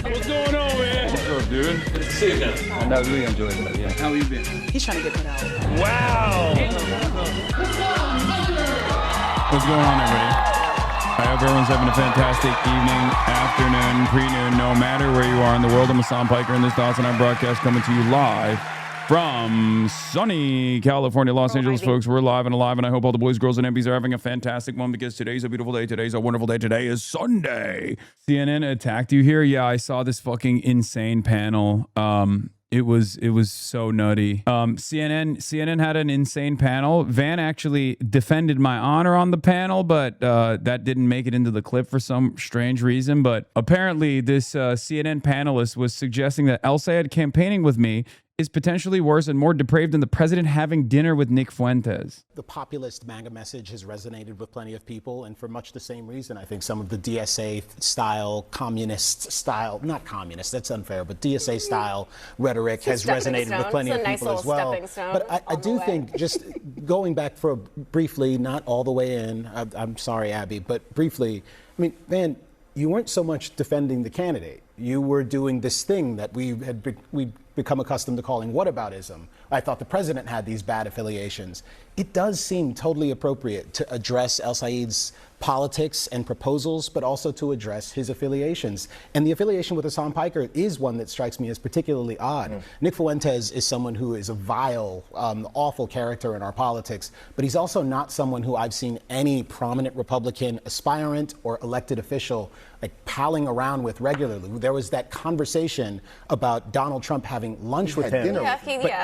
What's going on, man? What's up, dude? Good to see you again. I really enjoyed that, yeah. How you been? He's trying to get put out. Wow. What's going on, everybody? I hope everyone's having a fantastic evening, afternoon, pre-noon, no matter where you are in the world. I'm Hassan Piker, and this thoughts on our broadcast coming to you live from sunny California, Los Angeles, folks. We're live and alive, and I hope all the boys, girls, and MPs are having a fantastic one because today's a beautiful day. Today's a wonderful day. Today is Sunday. CNN attacked you here. Yeah, I saw this fucking insane panel. It was so nutty. CNN had an insane panel. Van actually defended my honor on the panel, but that didn't make it into the clip for some strange reason. But apparently, this CNN panelist was suggesting that El Sayed campaigning with me is potentially worse and more depraved than the president having dinner with Nick Fuentes. The populist MAGA message has resonated with plenty of people, and for much the same reason, I think some of the DSA-style, communist-style, not communist, that's unfair, but DSA-style rhetoric has resonated with plenty of people as well. But I do think, just going back for briefly, not all the way in, I'm sorry, Abby, but briefly, I mean, Van, you weren't so much defending the candidate. You were doing this thing that we'd become accustomed to calling whataboutism. I thought the president had these bad affiliations. It does seem totally appropriate to address El Sayed's politics and proposals, but also to address his affiliations. And the affiliation with Hassan Piker is one that strikes me as particularly odd. Nick Fuentes is someone who is a vile, awful character in our politics, but he's also not someone who I've seen any prominent Republican aspirant or elected official like palling around with regularly. There was that conversation about Donald Trump having lunch with him. Yeah,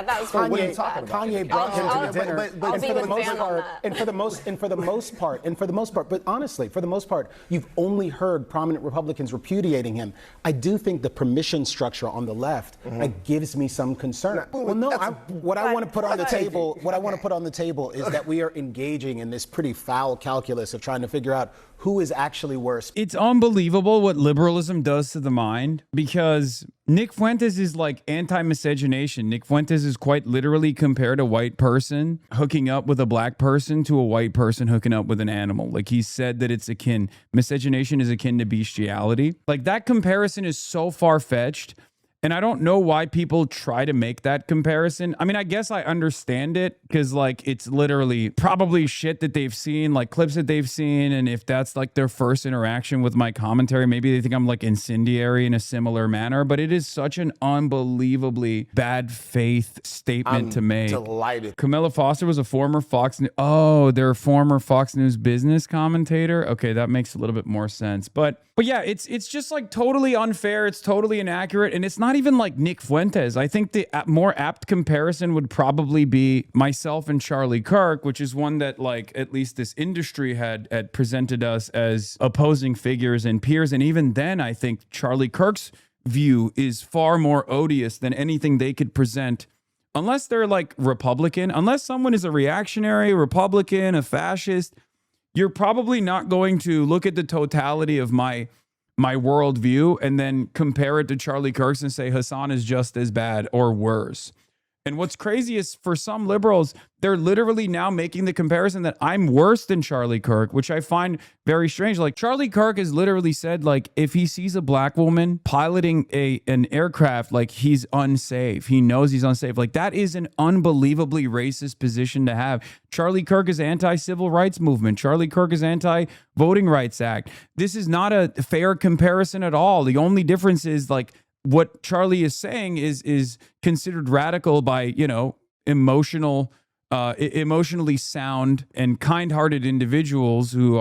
that was Kanye brought him to the dinner. I'll be with Van on that. And for the most part, but honestly, for the most part, you've only heard prominent Republicans repudiating him. I do think the permission structure on the left gives me some concern. Well, no, what I want to put on the table is that we are engaging in this pretty foul calculus of trying to figure out who is actually worse. It's unbelievable what liberalism does to the mind, because Nick Fuentes is like anti-miscegenation. Nick Fuentes is quite literally compared a white person hooking up with a black person to a white person hooking up with an animal. Like, he said that it's akin, miscegenation is akin to bestiality. Like, that comparison is so far-fetched. And I don't know why people try to make that comparison. I mean, I guess I understand it because, like, it's literally probably shit that they've seen, like clips that they've seen. And if that's like their first interaction with my commentary, maybe they think I'm like incendiary in a similar manner. But it is such an unbelievably bad faith statement to make. Delighted. Camilla Foster was a former Fox News. Oh, they're a former Fox News business commentator. Okay, that makes a little bit more sense. But yeah, it's just like totally unfair. It's totally inaccurate. And it's not even like Nick Fuentes. I think the more apt comparison would probably be myself and Charlie Kirk, which is one that, like, at least this industry had presented us as opposing figures and peers. And even then, I think Charlie Kirk's view is far more odious than anything they could present, unless they're like Republican, unless someone is a reactionary Republican, a fascist. You're probably not going to look at the totality of my worldview and then compare it to Charlie Kirk's and say Hasan is just as bad or worse. And what's crazy is, for some liberals, they're literally now making the comparison that I'm worse than Charlie Kirk, which I find very strange. Like, Charlie Kirk has literally said, like, if he sees a black woman piloting an aircraft, like, he's unsafe. He knows he's unsafe. Like, that is an unbelievably racist position to have. Charlie Kirk is anti-civil rights movement. Charlie Kirk is anti-Voting Rights Act. This is not a fair comparison at all. The only difference is, like, what Charlie is saying is considered radical by, you know, emotionally sound and kind-hearted individuals who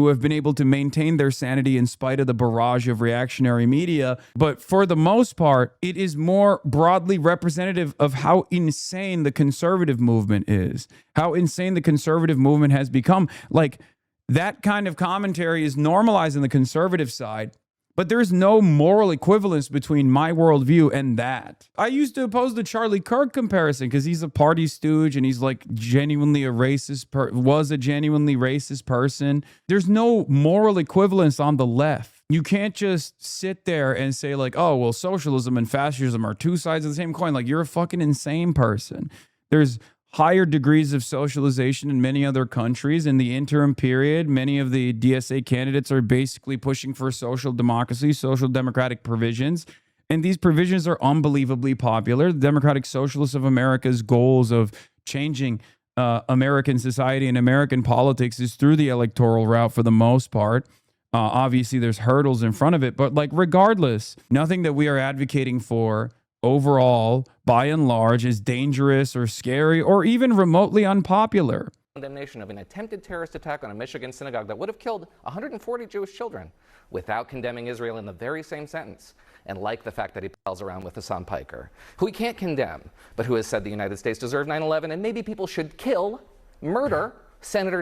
have been able to maintain their sanity in spite of the barrage of reactionary media. But for the most part, it is more broadly representative of how insane the conservative movement is, how insane the conservative movement has become. Like, that kind of commentary is normalizing the conservative side. But there's no moral equivalence between my worldview and that. I used to oppose the Charlie Kirk comparison because he's a party stooge and he's like genuinely a racist, was a genuinely racist person. There's no moral equivalence on the left. You can't just sit there and say like, oh, well, socialism and fascism are two sides of the same coin. Like, you're a fucking insane person. There's higher degrees of socialization in many other countries. In the interim period, many of the DSA candidates are basically pushing for social democracy, social democratic provisions. And these provisions are unbelievably popular. The Democratic Socialists of America's goals of changing American society and American politics is through the electoral route for the most part. Obviously, there's hurdles in front of it, but like regardless, nothing that we are advocating for overall, by and large, is dangerous or scary or even remotely unpopular. Condemnation of an attempted terrorist attack on a Michigan synagogue that would have killed 140 Jewish children without condemning Israel in the very same sentence. And like the fact that he pals around with Hassan Piker, who he can't condemn, but who has said the United States deserved 9/11 and maybe people should murder Senator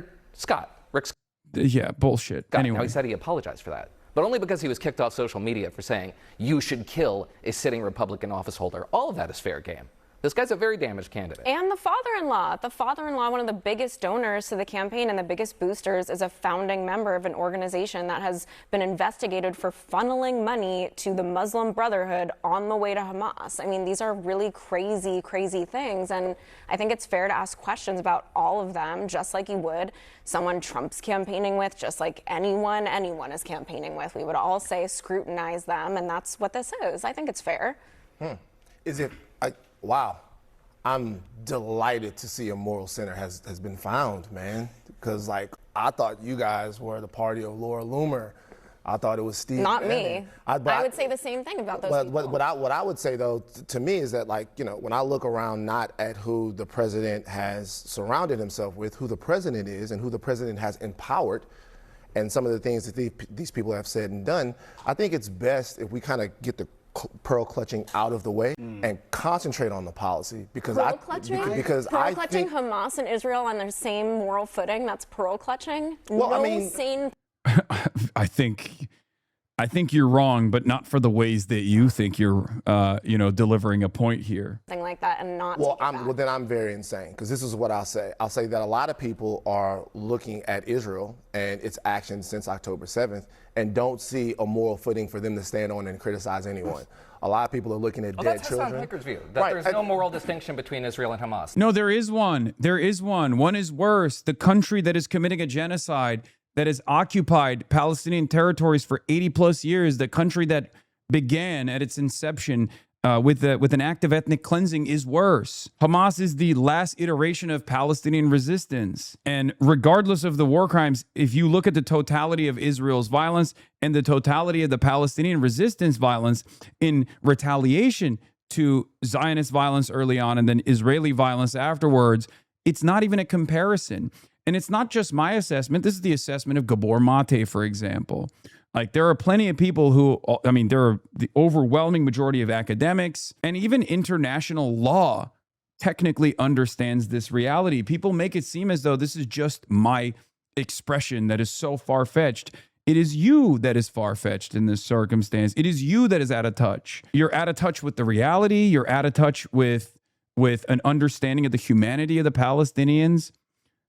Rick Scott. Yeah, bullshit. Anyway. Now, he said he apologized for that, but only because he was kicked off social media for saying you should kill a sitting Republican office holder. All of that is fair game. This guy's a very damaged candidate. And the father-in-law, one of the biggest donors to the campaign and the biggest boosters, is a founding member of an organization that has been investigated for funneling money to the Muslim Brotherhood on the way to Hamas. I mean, these are really crazy, crazy things. And I think it's fair to ask questions about all of them, just like you would someone Trump's campaigning with, just like anyone is campaigning with. We would all say scrutinize them, and that's what this is. I think it's fair. Wow. I'm delighted to see a moral center has been found, man. Because, like, I thought you guys were the party of Laura Loomer. I thought it was Steve Not Bannon. me. I would say the same thing about those people. What I would say, though, to me is that, like, you know, when I look around not at who the president has surrounded himself with, who the president is and who the president has empowered, and some of the things that these people have said and done, I think it's best if we kind of get the pearl clutching out of the way and concentrate on the policy because pearl clutching Hamas and Israel on their same moral footing. That's pearl clutching. Well, no I mean, sane. I think you're wrong, but not for the ways that you think you're, delivering a point here. Thing like that, and not. Well, then I'm very insane because this is what I'll say. I'll say that a lot of people are looking at Israel and its actions since October 7th and don't see a moral footing for them to stand on and criticize anyone. A lot of people are looking at dead children. That's Hassan Piker's view. That there's no moral distinction between Israel and Hamas. No, there is one. There is one. One is worse. The country that is committing a genocide, that has occupied Palestinian territories for 80 plus years, the country that began at its inception with an act of ethnic cleansing, is worse. Hamas is the last iteration of Palestinian resistance. And regardless of the war crimes, if you look at the totality of Israel's violence and the totality of the Palestinian resistance violence in retaliation to Zionist violence early on and then Israeli violence afterwards, it's not even a comparison. And it's not just my assessment. This is the assessment of Gabor Mate, for example. Like, there are plenty of people who, there are the overwhelming majority of academics and even international law technically understands this reality. People make it seem as though this is just my expression that is so far-fetched. It is you that is far-fetched in this circumstance. It is you that is out of touch. You're out of touch with the reality. You're out of touch with an understanding of the humanity of the Palestinians,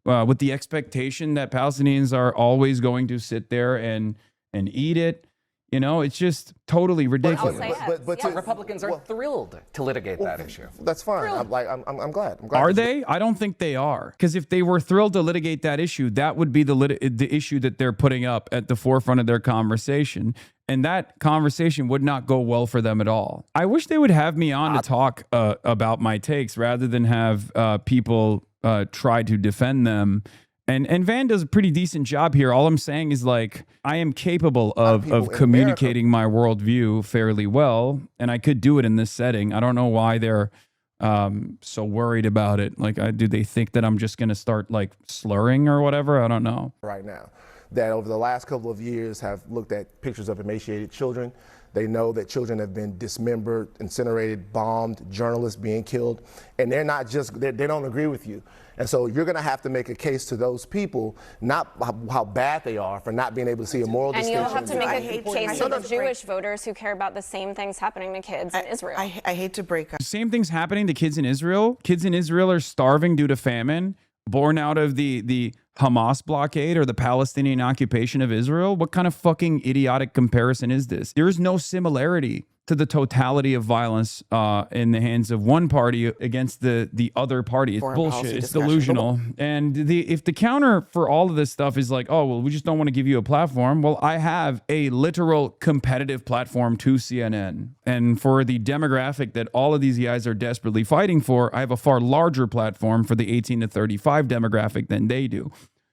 with the expectation that Palestinians are always going to sit there and eat it. You know, it's just totally ridiculous. But Republicans are thrilled to litigate that issue. That's fine. I'm glad. Are they? I don't think they are. Because if they were thrilled to litigate that issue, that would be the issue that they're putting up at the forefront of their conversation. And that conversation would not go well for them at all. I wish they would have me on to talk about my takes rather than have people try to defend them. And Van does a pretty decent job here. All I'm saying is, like, I am capable of communicating my worldview fairly well, and I could do it in this setting. I don't know why they're so worried about it. Like, do they think that I'm just going to start, like, slurring or whatever? I don't know. Right now, that over the last couple of years have looked at pictures of emaciated children. They know that children have been dismembered, incinerated, bombed, journalists being killed, and they're not just, they don't agree with you. And so you're going to have to make a case to those people, not how bad they are for not being able to see a moral distinction. And you'll have to make a case to the Jewish voters who care about the same things happening to kids in Israel. I hate to break up. Same things happening to kids in Israel. Kids in Israel are starving due to famine, born out of the Hamas blockade or the Palestinian occupation of Israel. What kind of fucking idiotic comparison is this? There is no similarity to the totality of violence in the hands of one party against the other party. It's bullshit. It's delusional. And if the counter for all of this stuff is like, oh, well, we just don't want to give you a platform. Well, I have a literal competitive platform to CNN. And for the demographic that all of these guys are desperately fighting for, I have a far larger platform for the 18 to 35 demographic than they do.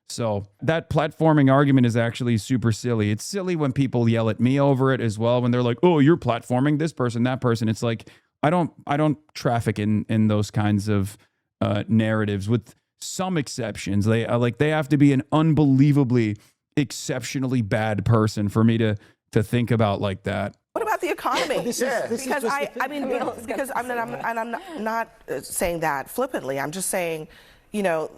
So that platforming argument is actually super silly. It's silly when people yell at me over it as well, when they're like, oh, you're platforming this person, that person. It's like, I don't traffic in those kinds of narratives, with some exceptions. They have to be an unbelievably exceptionally bad person for me to think about like that. What about the economy? Because I'm not saying that flippantly. I'm just saying, you know,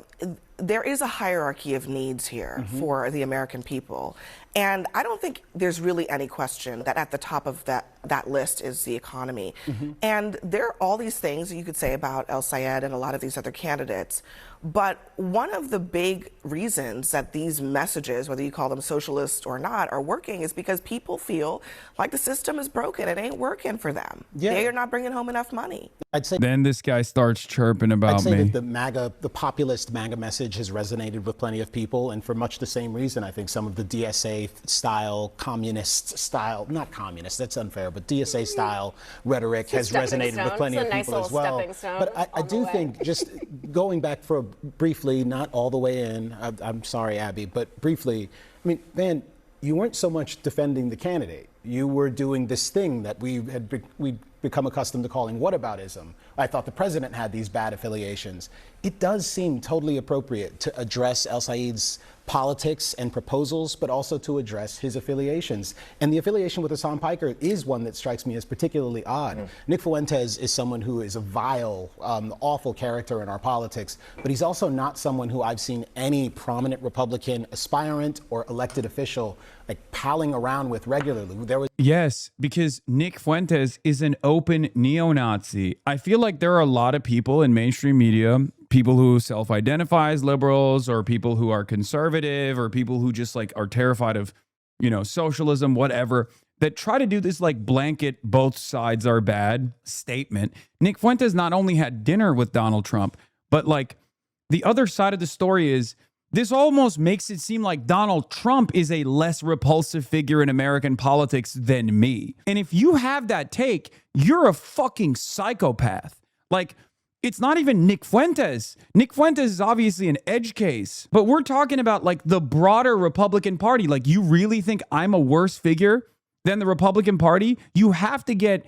there is a hierarchy of needs here for the American people. And I don't think there's really any question that at the top of that list is the economy. And there are all these things that you could say about El Sayed and a lot of these other candidates. But one of the big reasons that these messages, whether you call them socialist or not, are working is because people feel like the system is broken. It ain't working for them. Yeah. They are not bringing home enough money. I'd say then this guy starts chirping about me. That the populist MAGA message has resonated with plenty of people, and for much the same reason, I think some of the DSA style, communist style, not communist, that's unfair, but DSA style rhetoric has resonated with plenty of people as well. But I do think, just going back for briefly, not all the way in, I'm sorry, Abby, but briefly, I mean, Van, you weren't so much defending the candidate. You were doing this thing that we'd become accustomed to calling whataboutism. I thought the president had these bad affiliations. It does seem totally appropriate to address El Sayed's politics and proposals, but also to address his affiliations. And the affiliation with Hasan Piker is one that strikes me as particularly odd. Nick Fuentes is someone who is a vile, awful character in our politics, but he's also not someone who I've seen any prominent Republican aspirant or elected official like palling around with regularly. Yes, because Nick Fuentes is an open neo-Nazi. I feel like there are a lot of people in mainstream media, people who self-identify as liberals, or people who are conservative, or people who just like are terrified of, you know, socialism, whatever, that try to do this like blanket both sides are bad statement. Nick Fuentes not only had dinner with Donald Trump, but like the other side of the story is this almost makes it seem like Donald Trump is a less repulsive figure in American politics than me. And if you have that take, you're a fucking psychopath. Like, it's not even Nick Fuentes. Nick Fuentes is obviously an edge case, but we're talking about like the broader Republican Party. Like, you really think I'm a worse figure than the Republican Party? You have to get,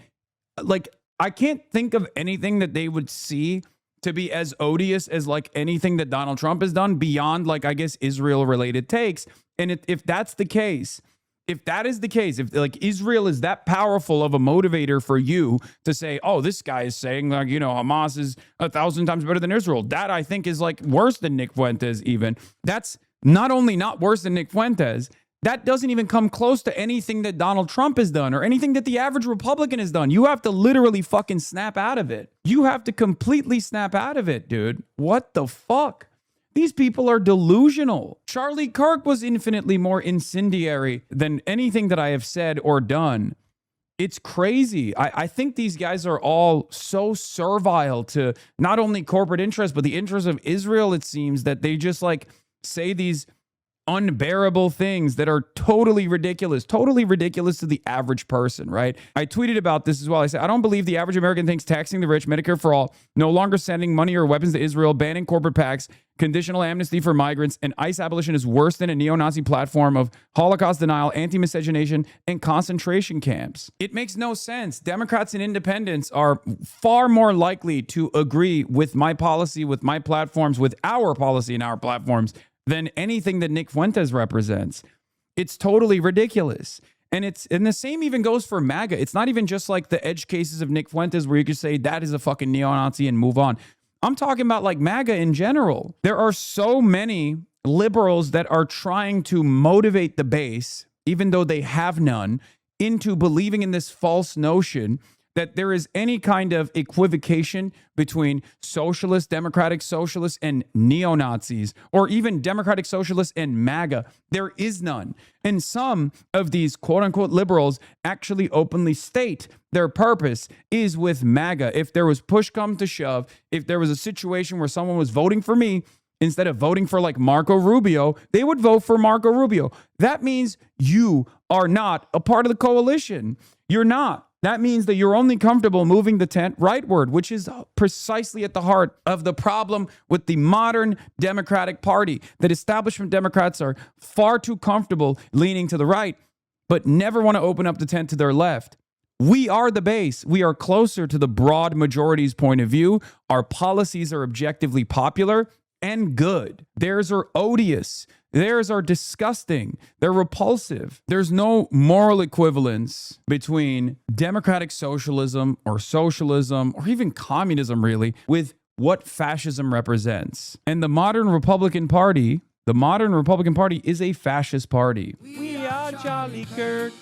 like, I can't think of anything that they would see to be as odious as like anything that Donald Trump has done beyond like, I guess, Israel related takes. And if that's the case, if that is the case, if like Israel is that powerful of a motivator for you to say, oh, this guy is saying like, you know, Hamas is 1,000 times better than Israel. That I think is like worse than Nick Fuentes even. That's not only not worse than Nick Fuentes, that doesn't even come close to anything that Donald Trump has done or anything that the average Republican has done. You have to literally fucking snap out of it. You have to completely snap out of it, dude. What the fuck? These people are delusional. Charlie Kirk was infinitely more incendiary than anything that I have said or done. It's crazy. I think these guys are all so servile to not only corporate interests, but the interests of Israel, it seems, that they just like say these unbearable things that are totally ridiculous to the average person, right? I tweeted about this as well. I said, I don't believe the average American thinks taxing the rich, Medicare for all, no longer sending money or weapons to Israel, banning corporate PACs, conditional amnesty for migrants, and ICE abolition is worse than a neo-Nazi platform of Holocaust denial, anti-miscegenation, and concentration camps. It makes no sense. Democrats and independents are far more likely to agree with my policy, with my platforms, with our policy and our platforms than anything that Nick Fuentes represents. It's totally ridiculous. And the same even goes for MAGA. It's not even just like the edge cases of Nick Fuentes where you could say that is a fucking neo-Nazi and move on. I'm talking about like MAGA in general. There are so many liberals that are trying to motivate the base, even though they have none, into believing in this false notion that there is any kind of equivocation between socialists, democratic socialists, and neo-Nazis, or even democratic socialists and MAGA. There is none. And some of these quote-unquote liberals actually openly state their purpose is with MAGA. If there was push come to shove, if there was a situation where someone was voting for me, instead of voting for like Marco Rubio, they would vote for Marco Rubio. That means you are not a part of the coalition. You're not. That means that you're only comfortable moving the tent rightward, which is precisely at the heart of the problem with the modern Democratic Party. That establishment Democrats are far too comfortable leaning to the right, but never want to open up the tent to their left. We are the base. We are closer to the broad majority's point of view. Our policies are objectively popular and good. Theirs are odious. Theirs are disgusting. They're repulsive. There's no moral equivalence between democratic socialism or even communism, really, with what fascism represents. And the modern Republican Party is a fascist party. We are Charlie Kirk.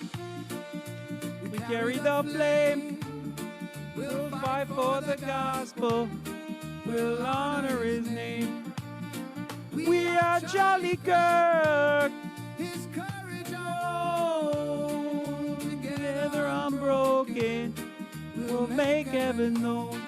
We carry the flame. We'll fight for the gospel. We'll honor his name. We are Charlie Kirk. His courage on. Together unbroken. We'll make heaven known.